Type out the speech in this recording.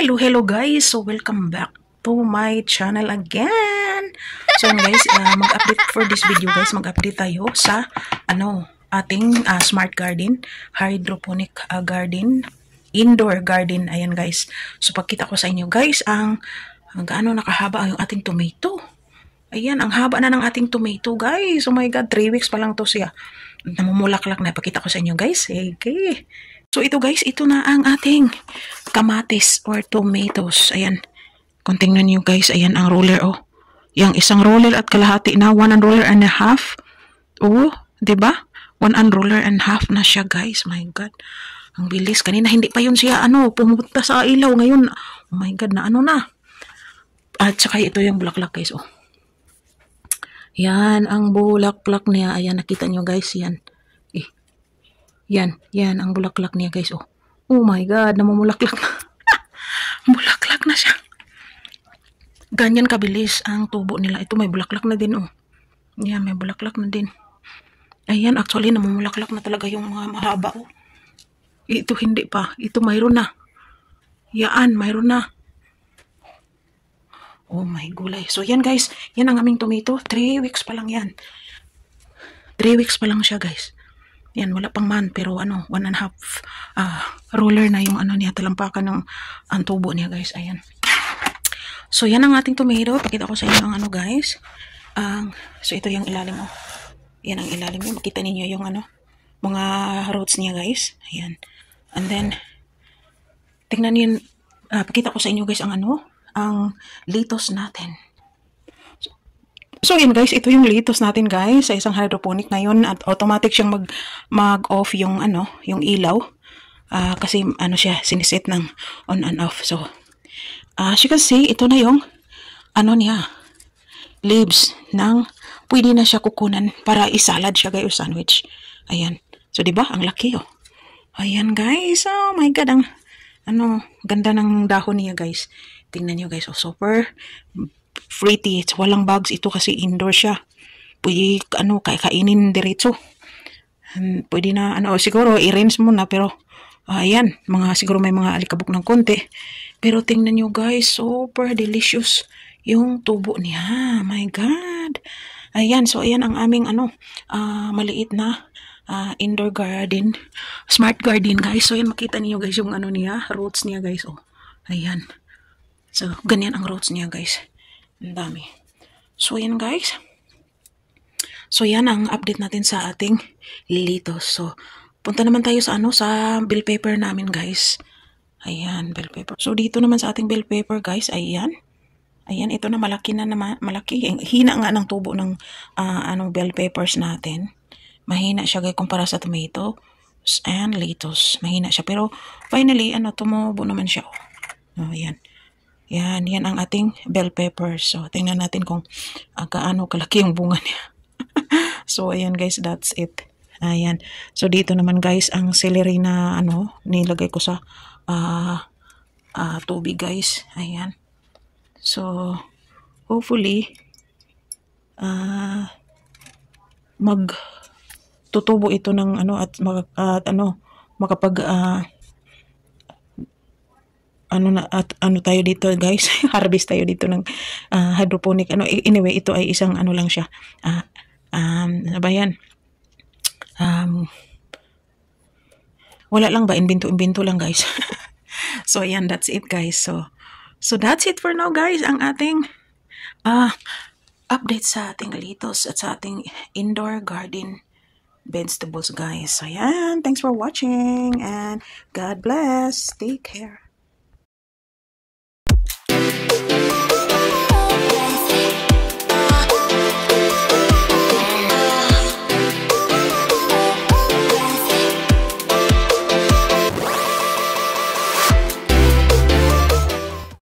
Hello guys. So welcome back to my channel again. So guys, mag-update for this video guys. Mag-update tayo sa ating smart garden, hydroponic garden, indoor garden. Ayan guys. So pagkita ko sa inyo guys, ang gaano nakahaba yung ating tomato. Ayan, ang haba na ng ating tomato guys. Oh my god, 3 weeks pa lang to siya. Namumulaklak na. Pakita ko sa inyo guys. Okay. So ito guys, ito na ang ating kamatis or tomatoes. Ayan. Kung tingnan nyo guys, ayan ang roller oh. Yang isang roller at kalahati na, 1 roller and a half. Oh, 'di ba? 1 roller and a half na siya guys. My god. Ang bilis. Kanina hindi pa yun siya pumunta sa ilaw. Ngayon, oh my god, na na. At saka ito yung bulaklak guys oh. Yan ang bulaklak niya. Ayan, nakita nyo guys, yan. Yan ang bulaklak niya guys oh. Oh my god, namumulaklak na. Bulaklak na siya. Ganyan kabilis ang tubo nila. Ito may bulaklak na din oh. Yan, may bulaklak na din. Ayan, actually namumulaklak na talaga yung mga mahaba oh. Ito hindi pa. Ito mayroon na. Yan, mayroon na. Oh my gulay. So yan guys, yan ang aming tomato. 3 weeks pa lang yan. 3 weeks pa lang siya guys. Yan, wala pang man, pero 1 and a half roller na yung niya, talampakan ng ang tubo niya guys. Ayan. So yan ang ating tomato. Pakita ko sa inyo ang guys. So ito yung ilalim oh. Yan ang ilalim niya. Makita ninyo yung mga roots niya guys. Ayan. And then tingnan niyo, pakita ko sa inyo guys ang ang lettuce natin. So yun guys, ito yung lettuce natin guys sa isang hydroponic ngayon at automatic siyang mag-off yung yung ilaw. Kasi siya siniset ng on and off. So as you can see, ito na yung niya, leaves ng pwede na siya kukunan para isalad siya guys, sandwich. Ayan. So 'di ba? Ang laki oh. Ayan guys. Oh my god, ang ganda ng dahon niya guys. Tingnan niyo guys, oh, super pretty. It's walang bugs ito kasi indoor siya. Pwede kainin diretso. Pwede na siguro i-rinse muna pero ayan, siguro may mga alikabok ng konti. Pero tingnan niyo guys, super delicious yung tubo niya. My god. Ayan, so ayan ang aming maliit na indoor garden, smart garden guys. So yan, makita niyo guys yung niya, roots niya guys oh. Ayan. So ganyan ang roots niya guys. Ang dami. So yan guys. So yan ang update natin sa ating lettuce. So punta naman tayo sa sa bell pepper namin guys. Ayan, bell pepper. So dito naman sa ating bell pepper guys, ayan. Ayan, ito na malaki na naman, malaki. Hina nga ng tubo ng bell peppers natin. Mahina siya guys kumpara sa tomato and lettuce. Mahina siya pero finally tumubo naman siya. Oh, ayan. Yan ang ating bell peppers. So tingnan natin kung gaano kalaki yung bunga niya. So ayan guys, that's it. Ayan. So dito naman guys ang celery na nilagay ko sa tubig guys. Ayan. So hopefully magtutubo ito ng makapag tayo dito guys, harvest tayo dito ng hydroponic anyway, ito ay isang lang siya. Ba yan? Wala lang ba, invento lang guys. So ayan, that's it guys. So that's it for now guys, ang ating update sa ating lettuce at sa ating indoor garden vegetables guys. So ayan, thanks for watching and God bless. Take care.